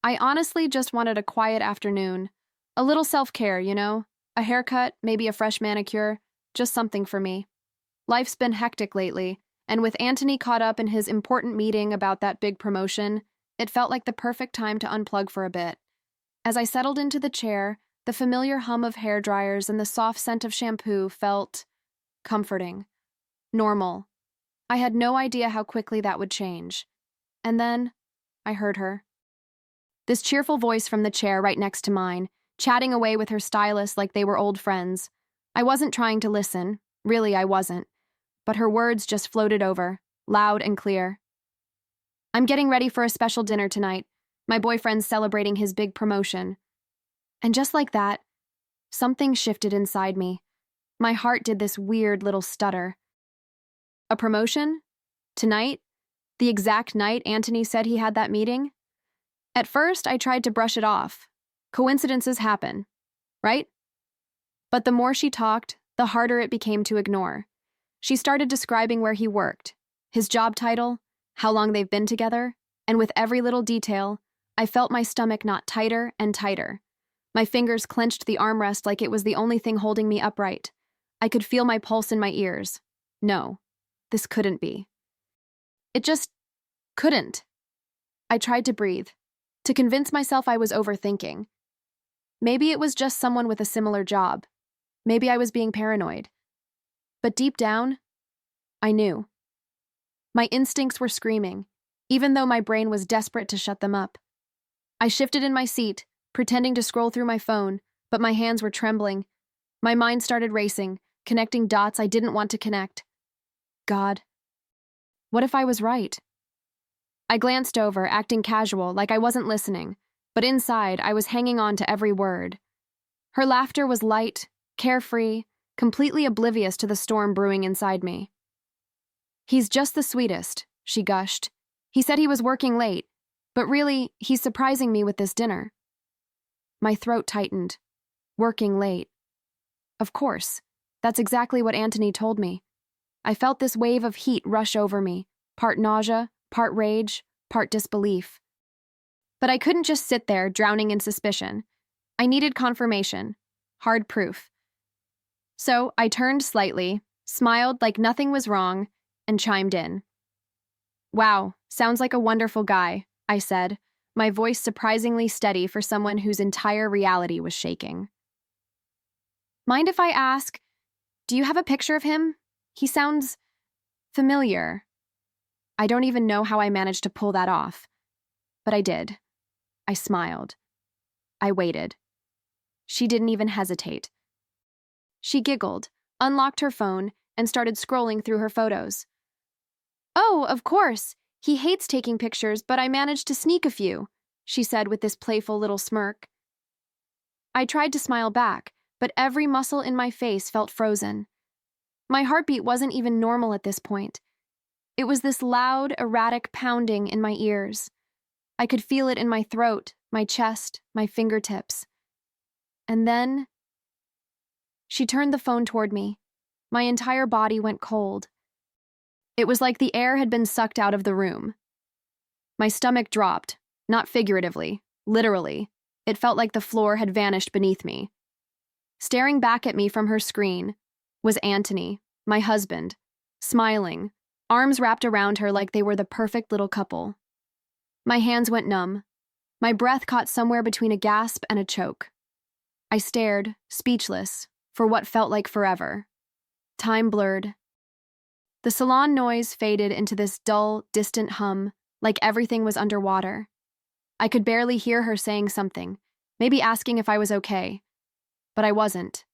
I honestly just wanted a quiet afternoon. A little self-care, A haircut, maybe a fresh manicure, just something for me. Life's been hectic lately, and with Anthony caught up in his important meeting about that big promotion, it felt like the perfect time to unplug for a bit. As I settled into the chair, the familiar hum of hair dryers and the soft scent of shampoo felt comforting, normal. I had no idea how quickly that would change. And then, I heard her. This cheerful voice from the chair right next to mine, chatting away with her stylist like they were old friends. I wasn't trying to listen, really I wasn't, but her words just floated over, loud and clear. "I'm getting ready for a special dinner tonight. My boyfriend's celebrating his big promotion." And just like that, something shifted inside me. My heart did this weird little stutter. A promotion? Tonight? The exact night Anthony said he had that meeting? At first, I tried to brush it off. Coincidences happen, right? But the more she talked, the harder it became to ignore. She started describing where he worked, his job title, how long they've been together, and with every little detail, I felt my stomach knot tighter and tighter. My fingers clenched the armrest like it was the only thing holding me upright. I could feel my pulse in my ears. No, this couldn't be. It just couldn't. I tried to breathe, to convince myself I was overthinking. Maybe it was just someone with a similar job. Maybe I was being paranoid. But deep down, I knew. My instincts were screaming, even though my brain was desperate to shut them up. I shifted in my seat, pretending to scroll through my phone, but my hands were trembling. My mind started racing, connecting dots I didn't want to connect. God, what if I was right? I glanced over, acting casual, like I wasn't listening, but inside I was hanging on to every word. Her laughter was light, carefree, completely oblivious to the storm brewing inside me. "He's just the sweetest," she gushed. "He said he was working late, but really, he's surprising me with this dinner." My throat tightened. Working late. Of course, that's exactly what Anthony told me. I felt this wave of heat rush over me, part nausea, part rage, part disbelief. But I couldn't just sit there, drowning in suspicion. I needed confirmation, hard proof. So I turned slightly, smiled like nothing was wrong, and chimed in. "Wow, sounds like a wonderful guy," I said, my voice surprisingly steady for someone whose entire reality was shaking. "Mind if I ask, do you have a picture of him? He sounds familiar." I don't even know how I managed to pull that off, but I did. I smiled. I waited. She didn't even hesitate. She giggled, unlocked her phone, and started scrolling through her photos. "Oh, of course. He hates taking pictures, but I managed to sneak a few," she said with this playful little smirk. I tried to smile back, but every muscle in my face felt frozen. My heartbeat wasn't even normal at this point. It was this loud, erratic pounding in my ears. I could feel it in my throat, my chest, my fingertips. And then she turned the phone toward me. My entire body went cold. It was like the air had been sucked out of the room. My stomach dropped, not figuratively, literally. It felt like the floor had vanished beneath me. Staring back at me from her screen was Anthony, my husband, smiling, arms wrapped around her like they were the perfect little couple. My hands went numb. My breath caught somewhere between a gasp and a choke. I stared, speechless, for what felt like forever. Time blurred. The salon noise faded into this dull, distant hum, like everything was underwater. I could barely hear her saying something, maybe asking if I was okay. But I wasn't.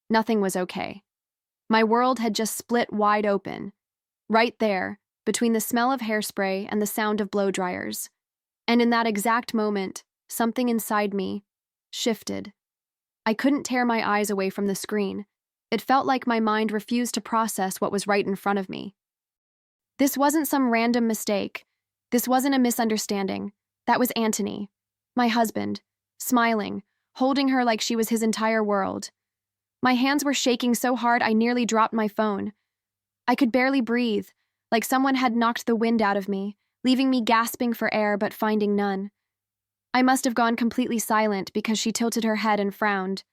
Nothing was okay. My world had just split wide open, right there, between the smell of hairspray and the sound of blow dryers. And in that exact moment, something inside me shifted. I couldn't tear my eyes away from the screen. It felt like my mind refused to process what was right in front of me. This wasn't some random mistake. This wasn't a misunderstanding. That was Anthony, my husband, smiling, holding her like she was his entire world. My hands were shaking so hard I nearly dropped my phone. I could barely breathe, like someone had knocked the wind out of me, leaving me gasping for air but finding none. I must have gone completely silent because she tilted her head and frowned.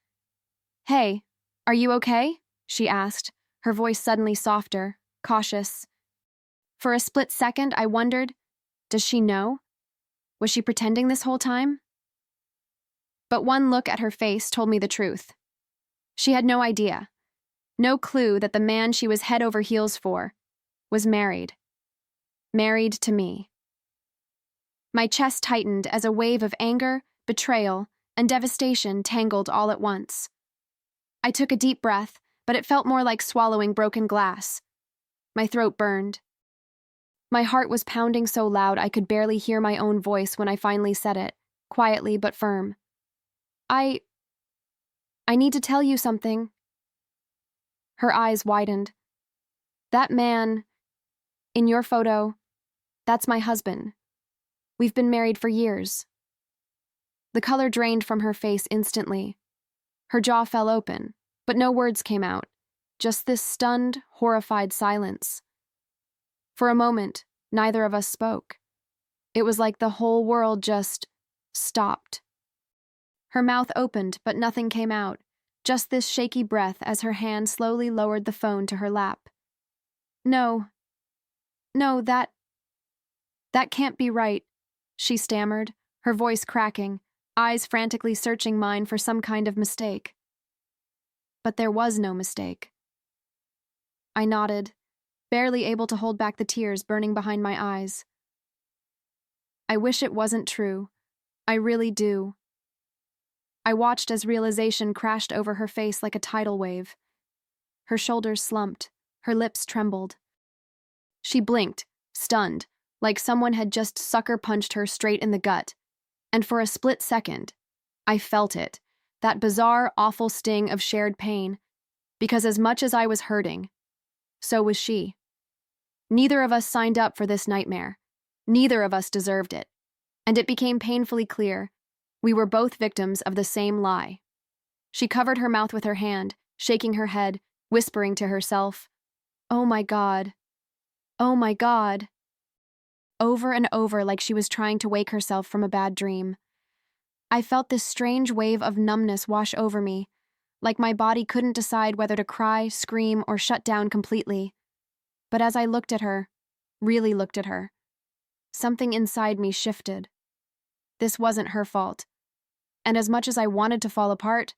"Hey, are you okay?" she asked, her voice suddenly softer, cautious. For a split second, I wondered, does she know? Was she pretending this whole time? But one look at her face told me the truth. She had no idea, no clue that the man she was head over heels for was married. Married to me. My chest tightened as a wave of anger, betrayal, and devastation tangled all at once. I took a deep breath, but it felt more like swallowing broken glass. My throat burned. My heart was pounding so loud I could barely hear my own voice when I finally said it, quietly but firm. I need to tell you something." Her eyes widened. "That man, in your photo, that's my husband. We've been married for years." The color drained from her face instantly. Her jaw fell open, but no words came out, just this stunned, horrified silence. For a moment, neither of us spoke. It was like the whole world just stopped. Her mouth opened, but nothing came out, just this shaky breath as her hand slowly lowered the phone to her lap. No, that can't be right," she stammered, her voice cracking, eyes frantically searching mine for some kind of mistake. But there was no mistake. I nodded, barely able to hold back the tears burning behind my eyes. "I wish it wasn't true. I really do." I watched as realization crashed over her face like a tidal wave. Her shoulders slumped, her lips trembled. She blinked, stunned, like someone had just sucker punched her straight in the gut. And for a split second, I felt it, that bizarre, awful sting of shared pain, because as much as I was hurting, so was she. Neither of us signed up for this nightmare. Neither of us deserved it. And it became painfully clear we were both victims of the same lie. She covered her mouth with her hand, shaking her head, whispering to herself, "Oh my God. Oh my God." Over and over like she was trying to wake herself from a bad dream. I felt this strange wave of numbness wash over me, like my body couldn't decide whether to cry, scream, or shut down completely. But as I looked at her, really looked at her, something inside me shifted. This wasn't her fault. And as much as I wanted to fall apart,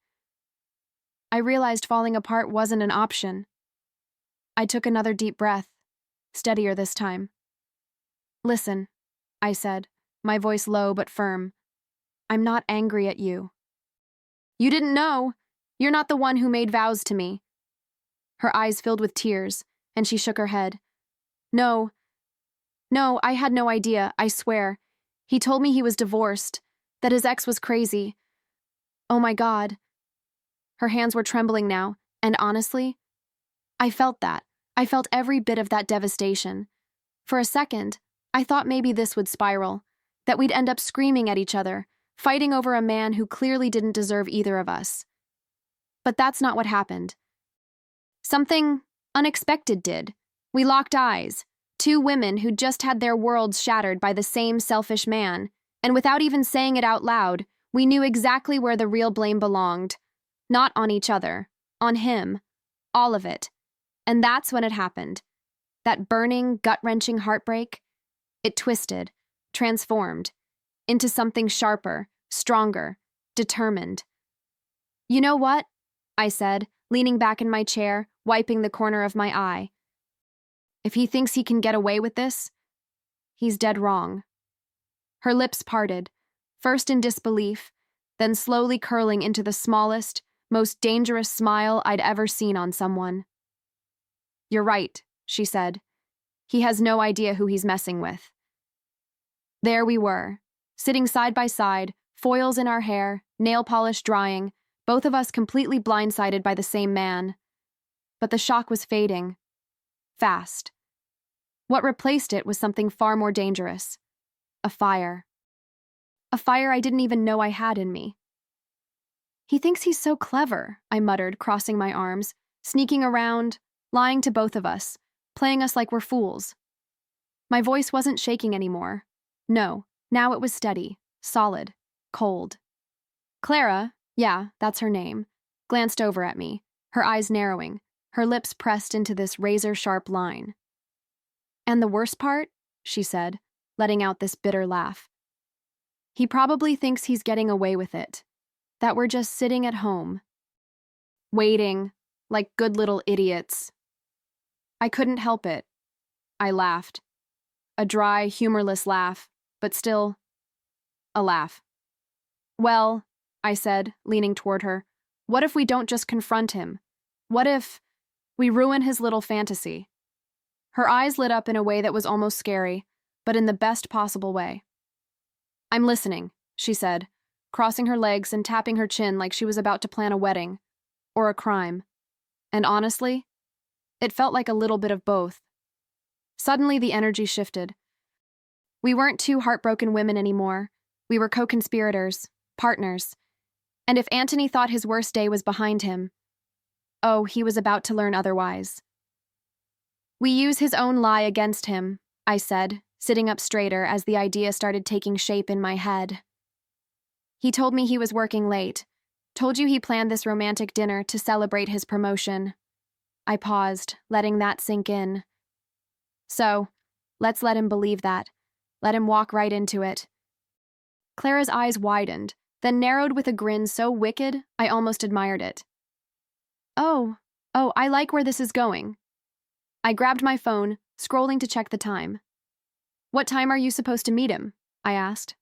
I realized falling apart wasn't an option. I took another deep breath, steadier this time. "Listen," I said, my voice low but firm. "I'm not angry at you." "You didn't know. You're not the one who made vows to me." Her eyes filled with tears, and she shook her head. No, I had no idea, I swear. He told me he was divorced, that his ex was crazy. Oh my God." Her hands were trembling now, and honestly, I felt that. I felt every bit of that devastation. For a second, I thought maybe this would spiral, that we'd end up screaming at each other, fighting over a man who clearly didn't deserve either of us. But that's not what happened. Something unexpected did. We locked eyes, two women who'd just had their worlds shattered by the same selfish man, and without even saying it out loud, we knew exactly where the real blame belonged. Not on each other, on him. All of it. And that's when it happened. That burning, gut-wrenching heartbreak. It twisted, transformed, into something sharper, stronger, determined. "You know what?" I said, leaning back in my chair, wiping the corner of my eye. "If he thinks he can get away with this, he's dead wrong." Her lips parted, first in disbelief, then slowly curling into the smallest, most dangerous smile I'd ever seen on someone. "You're right," she said. "He has no idea who he's messing with." There we were, sitting side by side, foils in our hair, nail polish drying, both of us completely blindsided by the same man. But the shock was fading. Fast. What replaced it was something far more dangerous. A fire. A fire I didn't even know I had in me. "He thinks he's so clever," I muttered, crossing my arms, sneaking around, lying to both of us, playing us like we're fools. My voice wasn't shaking anymore. No, now it was steady, solid. cold. Clara, yeah, that's her name, glanced over at me, her eyes narrowing, her lips pressed into this razor-sharp line. And the worst part, she said, letting out this bitter laugh. He probably thinks he's getting away with it, that we're just sitting at home, waiting, like good little idiots. I couldn't help it. I laughed. A dry, humorless laugh, but still, a laugh. Well, I said, leaning toward her, what if we don't just confront him? What if we ruin his little fantasy? Her eyes lit up in a way that was almost scary, but in the best possible way. I'm listening, she said, crossing her legs and tapping her chin like she was about to plan a wedding, or a crime. And honestly, it felt like a little bit of both. Suddenly the energy shifted. We weren't two heartbroken women anymore. We were co-conspirators, partners. And if Anthony thought his worst day was behind him, oh, he was about to learn otherwise. We use his own lie against him, I said, sitting up straighter as the idea started taking shape in my head. He told me he was working late. Told you he planned this romantic dinner to celebrate his promotion. I paused, letting that sink in. So, let's let him believe that. Let him walk right into it. Clara's eyes widened, then narrowed with a grin so wicked, I almost admired it. Oh, I like where this is going. I grabbed my phone, scrolling to check the time. What time are you supposed to meet him? I asked.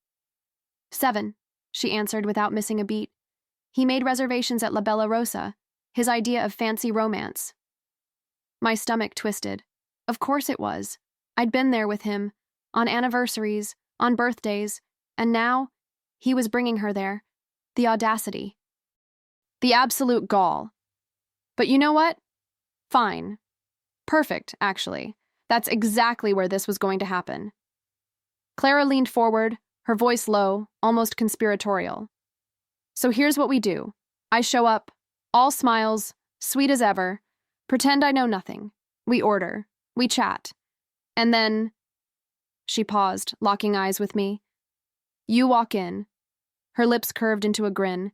7, she answered without missing a beat. He made reservations at La Bella Rosa, his idea of fancy romance. My stomach twisted. Of course it was. I'd been there with him, on anniversaries, on birthdays, and now he was bringing her there. The audacity. The absolute gall. But you know what? Fine. Perfect, actually. That's exactly where this was going to happen. Clara leaned forward, her voice low, almost conspiratorial. So here's what we do. I show up, all smiles, sweet as ever, pretend I know nothing. We order. We chat. And then... She paused, locking eyes with me. You walk in. Her lips curved into a grin.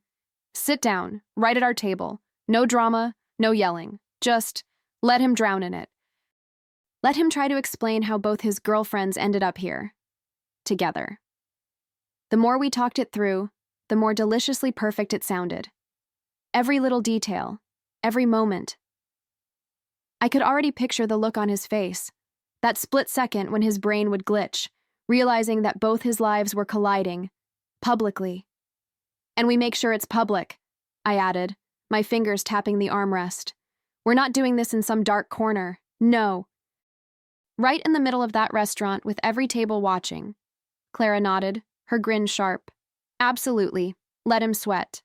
Sit down, right at our table. No drama, no yelling. Just let him drown in it. Let him try to explain how both his girlfriends ended up here. Together. The more we talked it through, the more deliciously perfect it sounded. Every little detail, every moment. I could already picture the look on his face, that split second when his brain would glitch, realizing that both his lives were colliding, publicly. And we make sure it's public, I added, my fingers tapping the armrest. We're not doing this in some dark corner, no. Right in the middle of that restaurant with every table watching. Clara nodded, her grin sharp. Absolutely, let him sweat.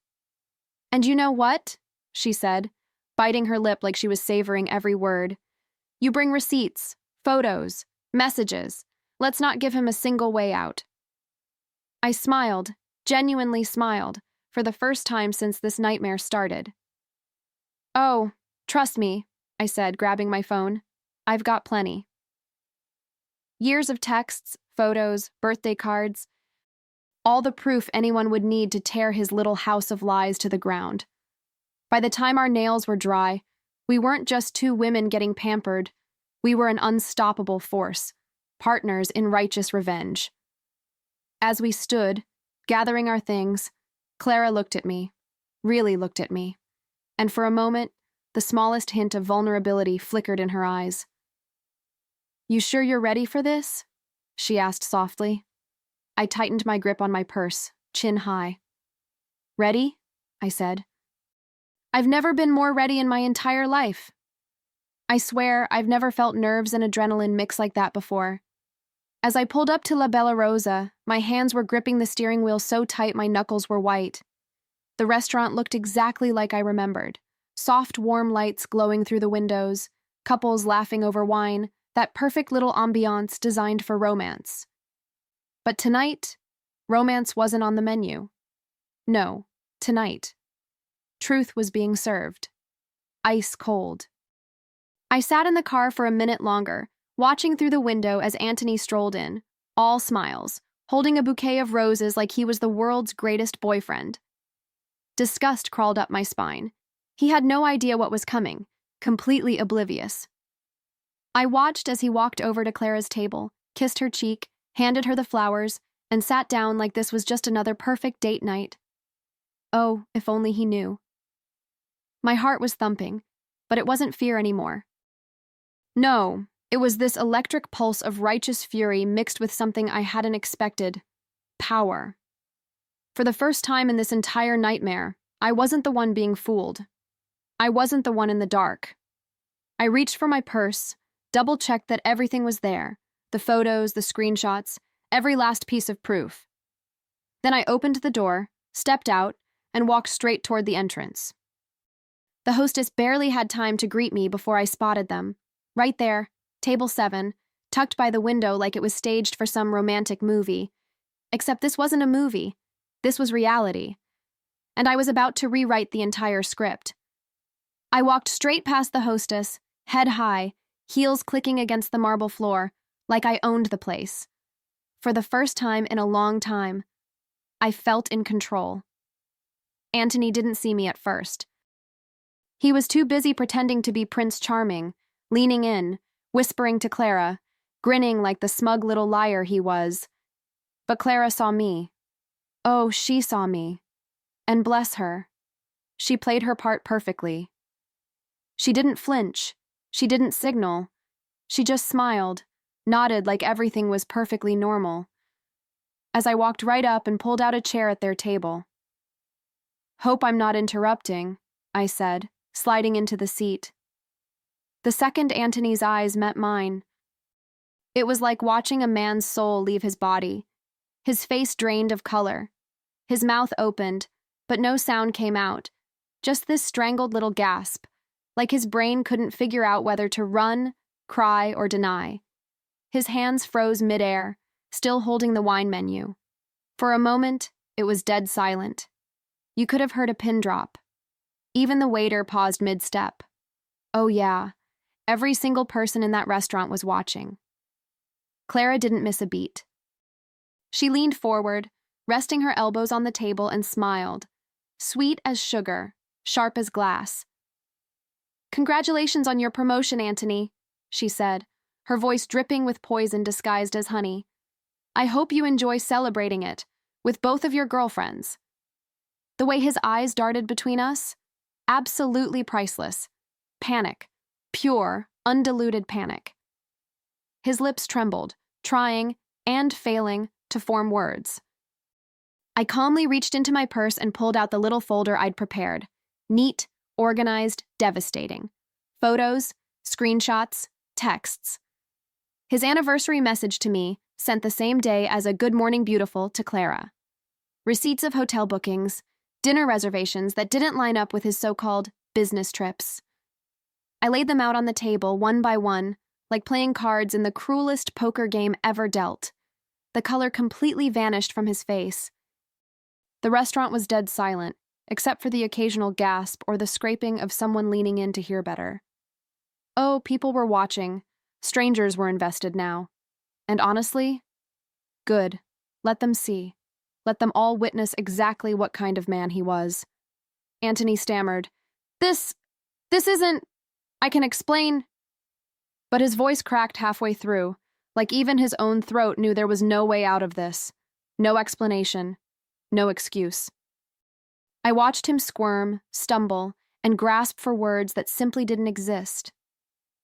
And you know what? She said, biting her lip like she was savoring every word. You bring receipts, photos, messages. Let's not give him a single way out. I smiled, genuinely smiled, for the first time since this nightmare started. Oh, trust me, I said, grabbing my phone. I've got plenty. Years of texts, photos, birthday cards, all the proof anyone would need to tear his little house of lies to the ground. By the time our nails were dry, we weren't just two women getting pampered. We were an unstoppable force, partners in righteous revenge. As we stood, gathering our things, Clara looked at me, really looked at me, and for a moment, the smallest hint of vulnerability flickered in her eyes. You sure you're ready for this? She asked softly. I tightened my grip on my purse, chin high. Ready? I said. I've never been more ready in my entire life. I swear I've never felt nerves and adrenaline mix like that before. As I pulled up to La Bella Rosa, my hands were gripping the steering wheel so tight my knuckles were white. The restaurant looked exactly like I remembered. Soft, warm lights glowing through the windows, couples laughing over wine, that perfect little ambiance designed for romance. But tonight, romance wasn't on the menu. No, tonight. Truth was being served. Ice cold. I sat in the car for a minute longer, watching through the window as Anthony strolled in, all smiles, holding a bouquet of roses like he was the world's greatest boyfriend. Disgust crawled up my spine. He had no idea what was coming, completely oblivious. I watched as he walked over to Clara's table, kissed her cheek, handed her the flowers, and sat down like this was just another perfect date night. Oh, if only he knew. My heart was thumping, but it wasn't fear anymore. No, it was this electric pulse of righteous fury mixed with something I hadn't expected: power. For the first time in this entire nightmare, I wasn't the one being fooled. I wasn't the one in the dark. I reached for my purse, double-checked that everything was there: the photos, the screenshots, every last piece of proof. Then I opened the door, stepped out, and walked straight toward the entrance. The hostess barely had time to greet me before I spotted them. Right there, table 7, tucked by the window like it was staged for some romantic movie. Except this wasn't a movie. This was reality. And I was about to rewrite the entire script. I walked straight past the hostess, head high, heels clicking against the marble floor, like I owned the place. For the first time in a long time, I felt in control. Anthony didn't see me at first. He was too busy pretending to be Prince Charming, leaning in, whispering to Clara, grinning like the smug little liar he was. But Clara saw me. Oh, she saw me. And bless her, she played her part perfectly. She didn't flinch. She didn't signal. She just smiled, nodded like everything was perfectly normal. As I walked right up and pulled out a chair at their table. "Hope I'm not interrupting," I said, sliding into the seat. The second Anthony's eyes met mine, it was like watching a man's soul leave his body. His face drained of color. His mouth opened, but no sound came out, just this strangled little gasp, like his brain couldn't figure out whether to run, cry, or deny. His hands froze midair, still holding the wine menu. For a moment, it was dead silent. You could have heard a pin drop. Even the waiter paused mid-step. Oh yeah, every single person in that restaurant was watching. Clara didn't miss a beat. She leaned forward, resting her elbows on the table, and smiled. Sweet as sugar, sharp as glass. "Congratulations on your promotion, Anthony," she said, her voice dripping with poison disguised as honey. "I hope you enjoy celebrating it, with both of your girlfriends." The way his eyes darted between us, absolutely priceless. Panic. Pure, undiluted panic. His lips trembled, trying, and failing, to form words. I calmly reached into my purse and pulled out the little folder I'd prepared. Neat, organized, devastating. Photos, screenshots, texts. His anniversary message to me, sent the same day as a "Good Morning Beautiful" to Clara. Receipts of hotel bookings, dinner reservations that didn't line up with his so-called business trips. I laid them out on the table one by one, like playing cards in the cruelest poker game ever dealt. The color completely vanished from his face. The restaurant was dead silent, except for the occasional gasp or the scraping of someone leaning in to hear better. Oh, people were watching. Strangers were invested now. And honestly, good. Let them see. Let them all witness exactly what kind of man he was. Anthony stammered, This isn't... I can explain." But his voice cracked halfway through, like even his own throat knew there was no way out of this. No explanation. No excuse. I watched him squirm, stumble, and grasp for words that simply didn't exist.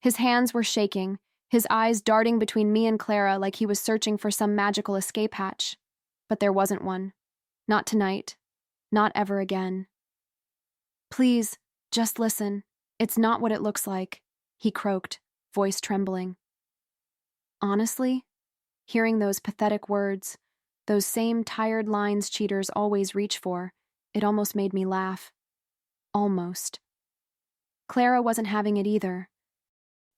His hands were shaking, his eyes darting between me and Clara like he was searching for some magical escape hatch. But there wasn't one. Not tonight. Not ever again. "Please, just listen. It's not what it looks like," he croaked, voice trembling. Honestly, hearing those pathetic words, those same tired lines cheaters always reach for, it almost made me laugh. Almost. Clara wasn't having it either.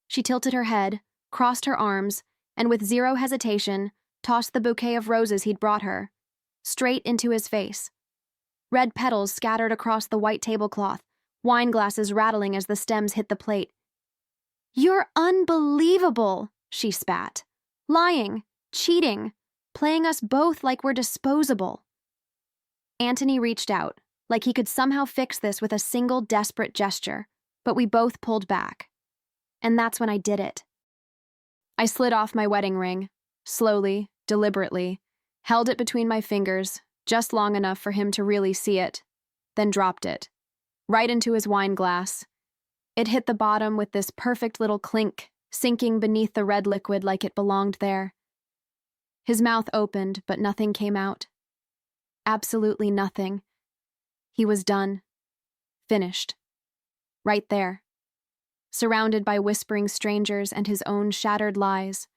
She tilted her head, crossed her arms, and with zero hesitation, tossed the bouquet of roses he'd brought her, straight into his face. Red petals scattered across the white tablecloth, wine glasses rattling as the stems hit the plate. "You're unbelievable," she spat. "Lying, cheating, playing us both like we're disposable. Anthony reached out, like he could somehow fix this with a single desperate gesture, but we both pulled back. And that's when I did it. I slid off my wedding ring, slowly, deliberately, held it between my fingers, just long enough for him to really see it, then dropped it, right into his wine glass. It hit the bottom with this perfect little clink, sinking beneath the red liquid like it belonged there. His mouth opened, but nothing came out. Absolutely nothing. He was done. Finished. Right there. Surrounded by whispering strangers and his own shattered lies.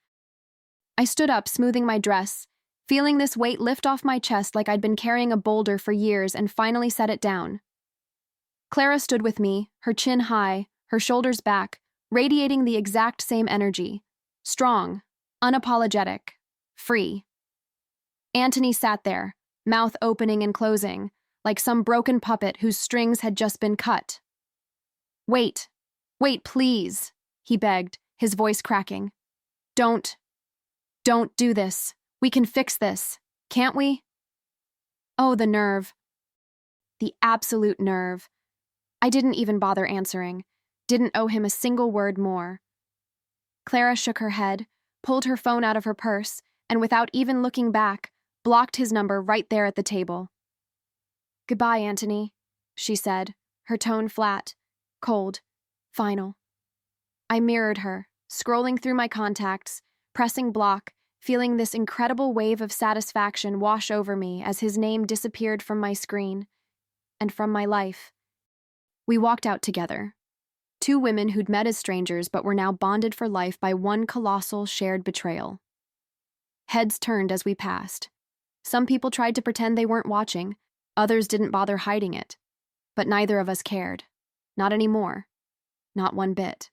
I stood up, smoothing my dress, feeling this weight lift off my chest like I'd been carrying a boulder for years, and finally set it down. Clara stood with me, her chin high, her shoulders back, radiating the exact same energy. Strong, unapologetic, free. Anthony sat there, mouth opening and closing, like some broken puppet whose strings had just been cut. Wait, please, he begged, his voice cracking. Don't do this. We can fix this, can't we? Oh, the nerve. The absolute nerve. I didn't even bother answering, didn't owe him a single word more. Clara shook her head, pulled her phone out of her purse, and without even looking back, blocked his number right there at the table. Goodbye, Anthony, she said, her tone flat, cold, final. I mirrored her, scrolling through my contacts, pressing block, feeling this incredible wave of satisfaction wash over me as his name disappeared from my screen and from my life. We walked out together. Two women who'd met as strangers but were now bonded for life by one colossal shared betrayal. Heads turned as we passed. Some people tried to pretend they weren't watching, others didn't bother hiding it. But neither of us cared. Not anymore. Not one bit.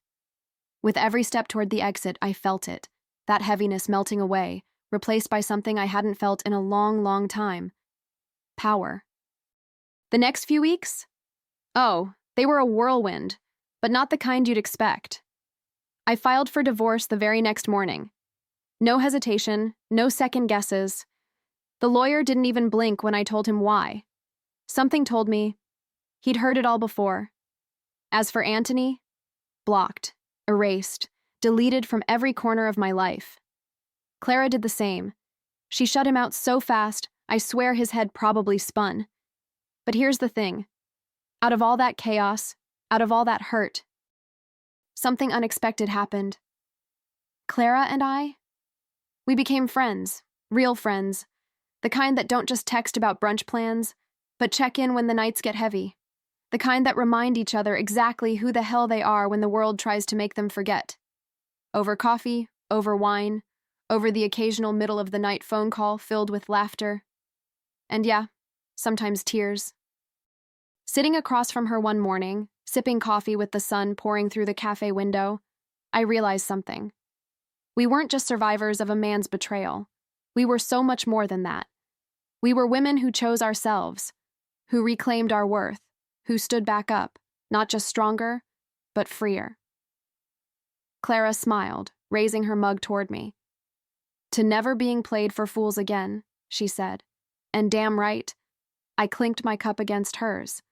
With every step toward the exit, I felt it, that heaviness melting away, replaced by something I hadn't felt in a long, long time. Power. The next few weeks? Oh, they were a whirlwind, but not the kind you'd expect. I filed for divorce the very next morning. No hesitation, no second guesses. The lawyer didn't even blink when I told him why. Something told me he'd heard it all before. As for Anthony, blocked, erased, deleted from every corner of my life. Clara did the same. She shut him out so fast, I swear his head probably spun. But here's the thing. Out of all that chaos, out of all that hurt, something unexpected happened. Clara and I, we became friends, real friends, the kind that don't just text about brunch plans, but check in when the nights get heavy, the kind that remind each other exactly who the hell they are when the world tries to make them forget. Over coffee, over wine, over the occasional middle-of-the-night phone call filled with laughter. And yeah, sometimes tears. Sitting across from her one morning, sipping coffee with the sun pouring through the cafe window, I realized something. We weren't just survivors of a man's betrayal. We were so much more than that. We were women who chose ourselves, who reclaimed our worth, who stood back up, not just stronger, but freer. Clara smiled, raising her mug toward me. To never being played for fools again, she said. And damn right, I clinked my cup against hers.